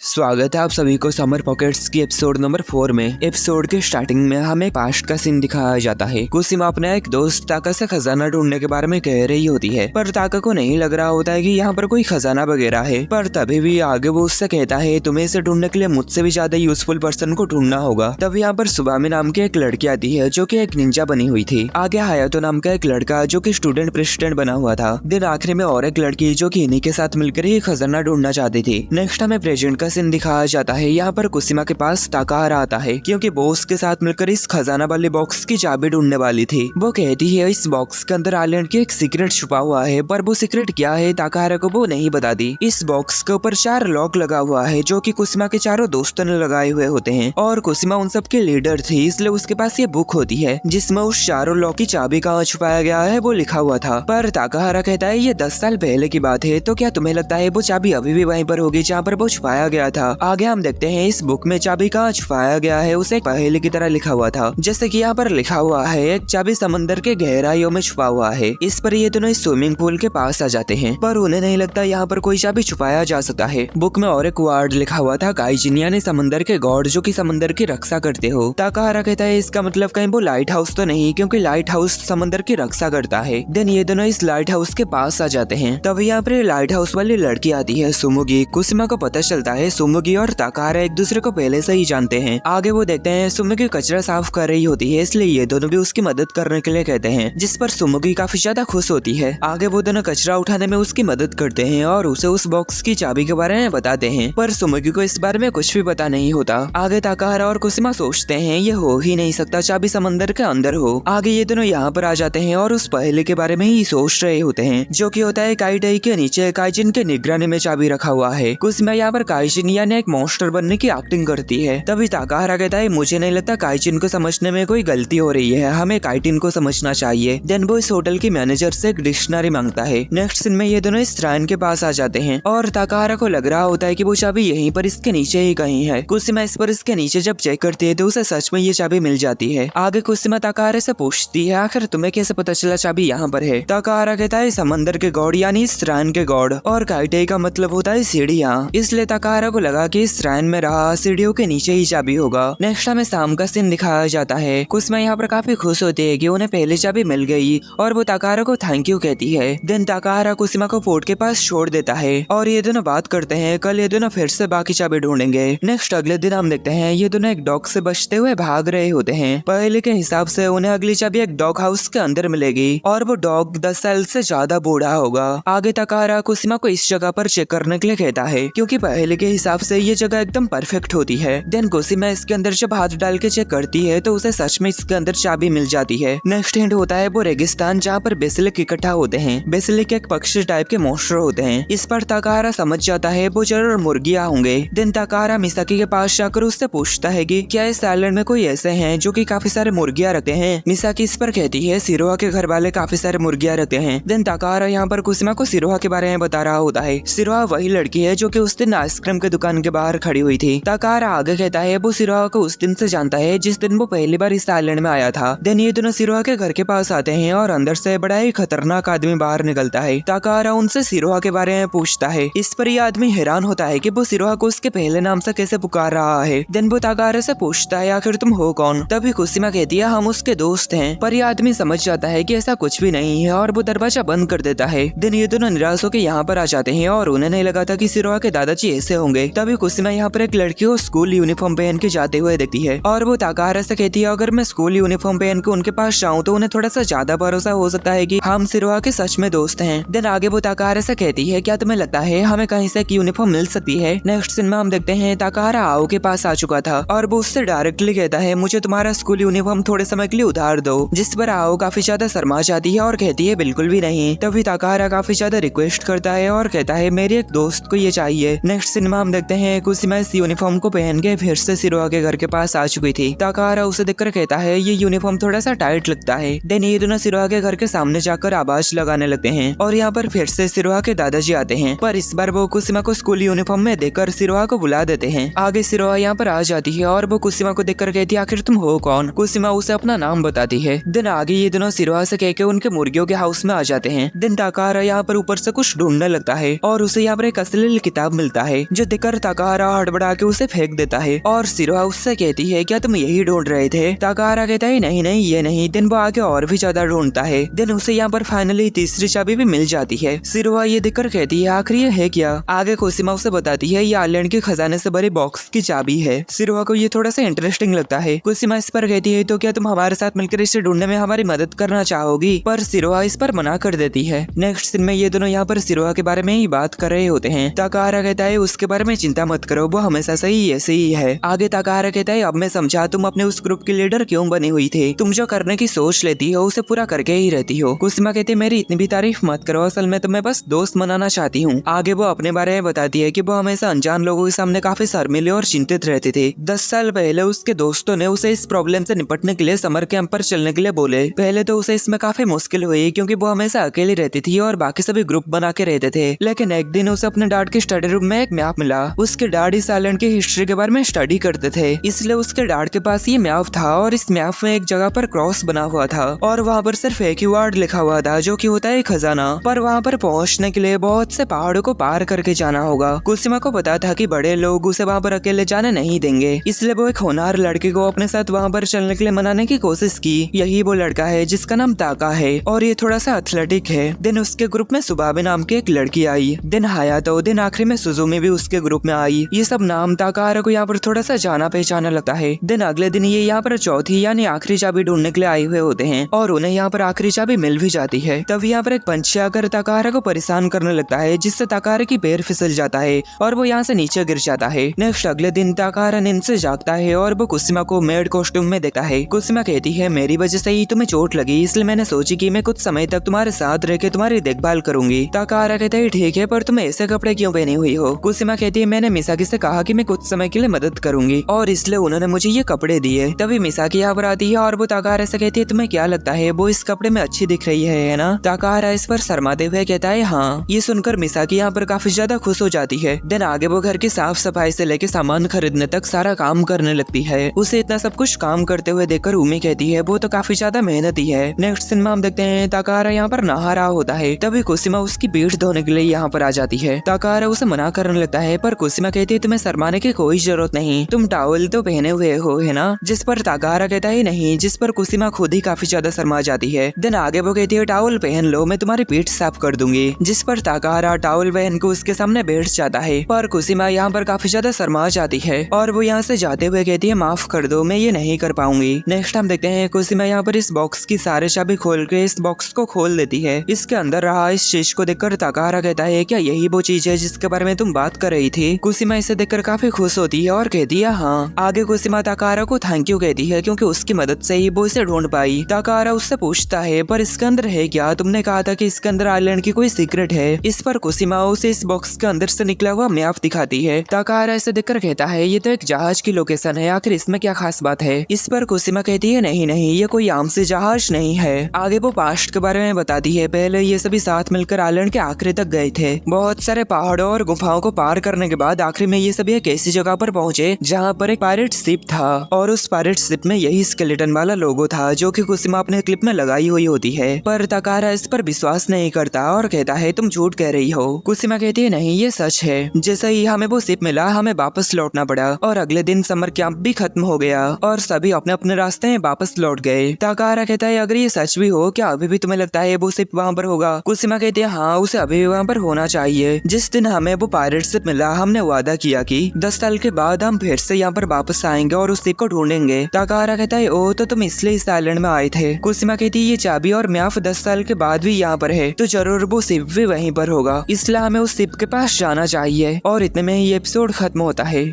स्वागत है आप सभी को समर पॉकेट्स की एपिसोड नंबर 4 में। एपिसोड के स्टार्टिंग में हमें पास्ट का सीन दिखाया जाता है। कुसिमा अपने एक दोस्त ताका से खजाना ढूंढने के बारे में कह रही होती है, पर ताका को नहीं लग रहा होता है कि यहाँ पर कोई खजाना वगैरह है। पर तभी भी आगे वो उससे कहता है तुम्हें इसे ढूंढने के लिए मुझसे भी ज्यादा यूजफुल पर्सन को ढूंढना होगा। तब यहाँ पर सुबामी नाम की एक लड़की आती है जो की एक निंजा बनी हुई थी। आगे हायातो नाम का एक लड़का जो की स्टूडेंट प्रेसिडेंट बना हुआ था। दिन आखिर में और एक लड़की जो की इन्हीं के साथ मिलकर ही खजाना ढूंढना चाहती थी। नेक्स्ट हमें प्रेजेंट का सीन दिखाया जाता है। यहाँ पर कुसिमा के पास ताकाहारा आता है क्योंकि बॉस के साथ मिलकर इस खजाना वाले बॉक्स की चाबी ढूंढने वाली थी। वो कहती है इस बॉक्स के अंदर आइलैंड की एक सीक्रेट छुपा हुआ है, पर वो सीक्रेट क्या है ताकाहारा को वो नहीं बताती। इस बॉक्स के ऊपर 4 लॉक लगा हुआ है जो कि कुसिमा के चारों दोस्तों ने लगाए हुए होते हैं और कुसिमा उन सब के लीडर थी, इसलिए उसके पास ये बुक होती है जिसमें उस चारों लॉक की चाबी कहाँ छुपाया गया है वो लिखा हुआ था। पर ताकाहारा कहता है ये 10 साल पहले की बात है, तो क्या तुम्हें लगता है वो चाबी अभी भी वहीं पर होगी जहाँ पर वो छुपाया गया था। आगे हम देखते हैं इस बुक में चाबी कहाँ छुपाया गया है उसे पहेली की तरह लिखा हुआ था। जैसे कि यहाँ पर लिखा हुआ है एक चाबी समंदर के गहराइयों में छुपा हुआ है। इस पर ये दोनों इस स्विमिंग पूल के पास आ जाते हैं, पर उन्हें नहीं लगता यहाँ पर कोई चाबी छुपाया जा सकता है। बुक में और एक वर्ड लिखा हुआ था गाइजिन यानी समंदर के गॉड जो कि समंदर की रक्षा करते हो। ताकाहारा कहता है इसका मतलब कहीं वो लाइट हाउस तो नहीं, क्योंकि लाइट हाउस समंदर की रक्षा करता है। देन ये दोनों इस लाइट हाउस के पास आ जाते हैं। तब यहाँ पर लाइट हाउस वाली लड़की आती है सुमुगी। कुसिमा को पता चलता है सुमुगी और ताकाहारा एक दूसरे को पहले से ही जानते हैं। आगे वो देखते हैं सुमुगी कचरा साफ कर रही होती है, इसलिए ये दोनों भी उसकी मदद करने के लिए कहते हैं, जिस पर सुमुगी काफी ज्यादा खुश होती है। आगे वो दोनों कचरा उठाने में उसकी मदद करते हैं और उसे उस बॉक्स की चाबी के बारे में बताते हैं, पर सुमुगी को इस बारे में कुछ भी पता नहीं होता। आगे ताकाहारा और कुसिमा सोचते हैं ये हो ही नहीं सकता चाबी समंदर के अंदर हो। आगे ये दोनों यहाँ पर आ जाते हैं और उस पहले के बारे में ही सोच रहे होते हैं जो कि होता है काइटाई के नीचे काइजिन के निगरानी में चाबी रखा हुआ है। कुसिमा यहाँ पर काइजिन यानी एक मॉन्स्टर बनने की एक्टिंग करती है। तभी ताकाहारा कहता है मुझे नहीं लगता काइजिन को समझने में कोई गलती हो रही है, हमें काइटिन को समझना चाहिए। देन वो इस होटल की मैनेजर से एक डिक्शनरी मांगता है। नेक्स्ट सीन में ये दोनों इस श्राइन के पास आ जाते हैं और ताकाहारा को लग रहा होता है कि वो चाबी यहीं पर इसके नीचे ही कहीं है। कुसिमा इस पर इसके नीचे जब चेक करती है तो उसे सच में ये चाबी मिल जाती है। आगे कुसिमा ताकाहारा से पूछती है आखिर तुम्हें कैसे पता चला चाबी यहाँ पर है। ताकाहारा कहता है समंदर के गॉड यानी इस श्राइन के गॉड, और काइटाई का मतलब होता है सीढ़ियाँ, इसलिए ताकाहारा को लगा कि इस श्राइन में रहा सीढ़ियों के नीचे ही चाबी होगा। नेक्स्ट हमें शाम का सीन दिखाया जाता है। कुसिमा यहाँ पर काफी खुश होती है कि उन्हें पहले चाबी मिल गई और वो ताकाहारा को थैंक यू कहती है। देन ताकाहारा कुसिमा को फोर्ट के पास छोड़ देता है और ये दोनों बात करते हैं कल ये दोनों फिर से बाकी चाबी ढूंढेंगे। नेक्स्ट अगले दिन हम देखते हैं ये दोनों एक डॉग से बचते हुए भाग रहे होते हैं। पहले के हिसाब से उन्हें अगली चाबी एक डॉग हाउस के अंदर मिलेगी और वो डॉग 10 साल से ज्यादा बूढ़ा होगा। आगे ताकाहारा कुसिमा को इस जगह पर चेक करने के लिए कहता है क्योंकि पहले के हिसाब से ये जगह एकदम परफेक्ट होती है। देन कुसिमा इसके अंदर जब हाथ डाल के चेक करती है तो उसे सच में इसके अंदर चाबी मिल जाती है। नेक्स्ट हिंट होता है वो रेगिस्तान जहाँ पर बेसिलिक इकट्ठा होते हैं। बेसिलिक एक पक्षी टाइप के मॉन्स्टर होते हैं। इस पर ताकाहारा समझ जाता है वो जरूर मुर्गियाँ होंगे। देन ताकाहारा मिसाकी के पास जाकर उससे पूछता है कि क्या इस आइलैंड में कोई ऐसे हैं जो कि काफी सारे मुर्गियाँ रखते हैं। मिसाकी इस पर कहती है सिरोहा के घर वाले काफी सारे मुर्गियाँ रखते हैं। देन ताकाहारा यहाँ पर कुसिमा को सिरोहा के बारे में बता रहा होता है। सिरोहा वही लड़की है जो कि उस दिन आइसक्रीम के दुकान के बाहर खड़ी हुई थी। ताकाहारा आगे कहता है वो सिरोहा को उस दिन से जानता है जिस दिन वो पहली बार इस आइलैंड में आया था। देन ये दोनों सिरोहा के घर के पास आते हैं और अंदर से बड़ा ही खतरनाक आदमी बाहर निकलता है। ताकाहारा उनसे सिरोहा के बारे में पूछता है। इस पर यह आदमी हैरान होता है कि वो सिरोहा को उसके पहले नाम से कैसे पुकार रहा है। देन वो ताकाहारा से पूछता है आखिर तुम हो कौन। तभी कुसिमा कहती है हम उसके दोस्त हैं, पर यह आदमी समझ जाता है कि ऐसा कुछ भी नहीं है और वो दरवाजा बंद कर देता है। देन ये दोनों निराश होकर यहाँ पर आ जाते हैं और उन्हें नहीं लगा था कि सिरोहा के दादाजी ऐसे होंगे। तभी कुसिमा यहाँ पर एक लड़की को स्कूल यूनिफॉर्म पहन के जाते हुए देखती है और वो ताकाहारा से कहती है अगर मैं स्कूल यूनिफॉर्म पहन के उनके पास जाऊँ तो उन्हें थोड़ा सा ज्यादा भरोसा हो सकता है कि हम सिरोहा के सच में दोस्त हैं। देन आगे वो ताकाहारा से कहती है क्या तुम्हें लगता है हमें कहीं से एक यूनिफॉर्म मिल सकती है। नेक्स्ट सीन में हम देखते हैं ताकाहारा आओ के पास आ चुका था और वो उससे डायरेक्टली कहता है मुझे तुम्हारा स्कूल यूनिफॉर्म थोड़े समय के लिए उधार दो, जिस पर आओ काफी ज्यादा शर्मा जाती है और कहती है बिल्कुल भी नहीं। तभी ताकाहारा काफी ज्यादा रिक्वेस्ट करता है और कहता है मेरे एक दोस्त को ये चाहिए। नेक्स्ट सीन में हम देखते हैं कुसिमा इस यूनिफॉर्म को पहन के फिर से सिरोहा के घर के पास आ चुकी थी। ताकाहारा उसे देखकर कहता है ये यूनिफॉर्म थोड़ा सा टाइट लगता है। देन ये दोनों सिरोहा के घर के सामने जाकर आवाज लगाने लगते हैं और यहाँ पर फिर से सिरोहा के दादाजी आते हैं, पर इस बार वो कुसिमा को स्कूल यूनिफॉर्म में देखकर सिरोहा को बुला देते हैं। आगे सिरोहा यहाँ पर आ जाती है और वो कुसिमा को देखकर कहती है आखिर तुम हो कौन। कुसिमा उसे अपना नाम बताती है। देन आगे ये दोनों सिरोहा से कह के उनके मुर्गियों के हाउस में आ जाते हैं। देन ताकाहारा यहाँ पर ऊपर से कुछ ढूंढने लगता है और उसे यहाँ पर एक अश्लील किताब मिलता है जो देखकर ताकाहारा हड़बड़ा के उसे फेंक देता है और सिरोहा उससे कहती है क्या तुम यही ढूंढ रहे थे? ताकाहारा कहता है नहीं नहीं ये नहीं। दिन वो आगे और भी ज्यादा ढूंढता है। दिन उसे यहाँ पर फाइनली तीसरी चाबी भी मिल जाती है। सिरोहा ये देखकर कहती है आखिर ये है क्या? आगे कोसिमा उसे बताती है ये आइलैंड के खजाने से भरे बॉक्स की चाबी है। सिरोहा को ये थोड़ा सा इंटरेस्टिंग लगता है। कोसिमा इस पर कहती है तो क्या तुम हमारे साथ मिलकर इसे ढूंढने में हमारी मदद करना चाहोगी? पर सिरोहा इस पर मना कर देती है। नेक्स्ट सीन में ये दोनों यहाँ पर सिरोहा के बारे में ही बात कर रहे होते हैं। ताकाहारा कहता है उसके बारे में चिंता मत करो, वो हमेशा से ही ऐसे ही है। आगे ताकाहारा कहता है अब मैं समझा तुम अपने उस ग्रुप की लीडर क्यों बनी हुई थी। तुम जो करने की सोच लेती हो उसे पूरा करके ही रहती हो। कोसिमा कहती है मेरी इतनी भी तारीफ मत करो, असल में तो मैं बस दोस्त मनाना चाहती हूँ। आगे वो अपने बारे में बताती है कि वो हमेशा अनजान लोगों के सामने काफी शर्मीले और चिंतित रहते थे। 10 साल पहले उसके दोस्तों ने उसे इस प्रॉब्लम से निपटने के लिए समर कैंप पर चलने के लिए बोले। पहले तो उसे इसमें काफी मुश्किल हुई क्योंकि वो हमेशा अकेली रहती थी और बाकी सभी ग्रुप बना के रहते थे। लेकिन एक दिन उसे अपने डैड के स्टडी रूम में एक मैप मिला। उसके डैड इस आइलैंड की हिस्ट्री के बारे में स्टडी करते थे, इसलिए उसके डैड के पास ये मैप था और इस मैप में एक जगह पर क्रॉस बना हुआ था और वहाँ पर सिर्फ एक ही वर्ड लिखा हुआ था जो कि होता है खजाना। पर वहाँ पर पहुँचने के लिए बहुत से पहाड़ों को पार करके जाना होगा। कोसिमा को पता था कि बड़े लोग उसे वहाँ पर अकेले जाने नहीं देंगे, इसलिए वो एक होनहार लड़के को अपने साथ वहाँ पर चलने के लिए मनाने की कोशिश की। यही वो लड़का है जिसका नाम ताका है और ये थोड़ा सा एथलेटिक है। दिन उसके ग्रुप में सुबाबे नाम की एक लड़की आई। दिन हायातो, दिन आखिरी में सुजुमी भी उसके ग्रुप में आई। ये सब नाम ताकाहारा को यहाँ पर थोड़ा सा जाना पहचाना लगता है। दिन अगले दिन ये यहाँ पर चौथी यानी आखिरी चाबी ढूंढने के लिए आए हुए होते हैं और उन्हें यहाँ पर आखिरी चाबी मिल भी जाती है। तब यहाँ पर एक पंछी आकर ताकाहारा को परेशान करने लगता है जिससे ताकाहारा की पैर फिसल जाता है और वो यहाँ से नीचे गिर जाता है। नेक्स्ट अगले दिन ताकाहारा नींद से जागता है और वो कोसिमा को मेड कॉस्ट्यूम में देखता है। कोसिमा कहती है मेरी वजह से ही तुम्हें चोट लगी, इसलिए मैंने सोची कि मैं कुछ समय तक तुम्हारे साथ रह के तुम्हारी देखभाल करूंगी। ताकाहारा कहता है ठीक है, पर तुम ऐसे कपड़े क्यों पहनी हुई हो? कोसिमा कहती है मैंने मिसाकी से कहा कि मैं कुछ समय के लिए मदद करूंगी और इसलिए उन्होंने मुझे ये कपड़े दिए। तभी मिसाकी यहाँ पर आती है और वो ताकाहारा से कहती है तुम्हें क्या लगता है वो इस कपड़े में अच्छी दिख रही है ना? ताकाहारा इस पर शर्माते हुए कहता है हाँ। ये सुनकर मिसाकी यहाँ पर काफी ज्यादा खुश हो जाती है। दिन आगे वो घर की साफ सफाई से लेके सामान खरीदने तक सारा काम करने लगती है। उसे इतना सब कुछ काम करते हुए देखकर उमी कहती है वो तो काफी ज्यादा मेहनती है। नेक्स्ट सीन में हम देखते हैं ताकाहारा यहाँ पर नहा रहा होता है। तभी कोसिमा उसकी पीठ धोने के लिए यहाँ पर आ जाती है। ताकाहारा उसे मना करने लगता है पर कोसिमा कहती है तुम्हें शर्माने की कोई जरूरत नहीं, तुम टॉवल तो पहने हुए हो है ना? जिस पर ताकाहारा कहता है नहीं, जिस पर कोसिमा खुद ही काफी ज्यादा शर्मा जाती है। दिन आगे वो कहती है टॉवल पहन लो, मैं तुम्हारी पीठ साफ कर दूंगी। जिस पर ताकाहारा टॉवल पहन को उसके सामने बैठ जाता है पर कोसिमा यहाँ पर काफी ज्यादा शर्मा जाती है और वो यहाँ से जाते हुए कहती है माफ कर दो, मैं ये नहीं कर पाऊंगी। नेक्स्ट हम देखते हैं कोसिमा यहाँ पर इस बॉक्स की सारे चाबी खोल के इस बॉक्स को खोल देती है। इसके अंदर रहा इस चीज को देखकर ताकाहारा कहता है क्या यही वो चीज है जिसके बारे में तुम बात कर रही थी? कोसिमा इसे देखकर काफी खुश होती है और कहती है हाँ। आगे कोसिमा ताकाहारा को थैंक यू कहती है क्योंकि उसकी मदद से ही वो इसे ढूंढ पाई। ताकाहारा उससे पूछता है पर इसके अंदर है क्या? तुमने कहा था कि इसके अंदर आइलैंड की कोई सीक्रेट है। इस पर कोसिमा उसे इस बॉक्स के अंदर से निकला हुआ मैप दिखाती है। ताकाहारा इसे देखकर कहता है ये तो एक जहाज की लोकेशन है, आखिर इसमें क्या खास बात है? इस पर कोसिमा कहती है नहीं नहीं, ये कोई आम से जहाज नहीं है। आगे वो पास्ट के बारे में बताती है। पहले ये सभी साथ मिलकर आइलैंड के आखिरी तक गए थे। बहुत सारे पहाड़ों और गुफाओं को पार करने के बाद आखिर में ये सभी एक ऐसी जगह पर पहुंचे जहाँ पर एक पायरेट शिप था और उस पायरेट शिप में यही स्केलेटन वाला लोगो था जो कि कोसिमा अपने क्लिप में लगाई हुई होती है। पर ताकाहारा इस पर विश्वास नहीं करता और कहता है तुम झूठ कह रही हो। कोसिमा कहती है नहीं ये सच है। जैसे ही हमें वो शिप मिला हमें वापस लौटना पड़ा और अगले दिन समर कैंप भी खत्म हो गया और सभी अपने अपने रास्ते में वापस लौट गए। ताकाहारा कहता है अगर ये सच भी हो क्या अभी भी तुम्हें लगता है वो शिप वहाँ पर होगा? कोसिमा कहती है हाँ, उसे अभी भी वहाँ पर होना चाहिए। जिस दिन हमें वो पायरेट शिप मिला हमने वादा किया कि 10 साल के बाद हम फिर से यहाँ पर वापस आएंगे और उस शिप को ढूंढेंगे। ताकाहारा कहता है ओ तो तुम इसलिए इस आइलैंड में आए थे। कोसिमा कहती है ये चाबी और मैप 10 साल के बाद भी यहाँ पर है तो जरूर वो शिप भी वहीं पर होगा, इसलिए हमें उस शिप के पास जाना चाहिए। और इतने में ही एपिसोड खत्म होता है।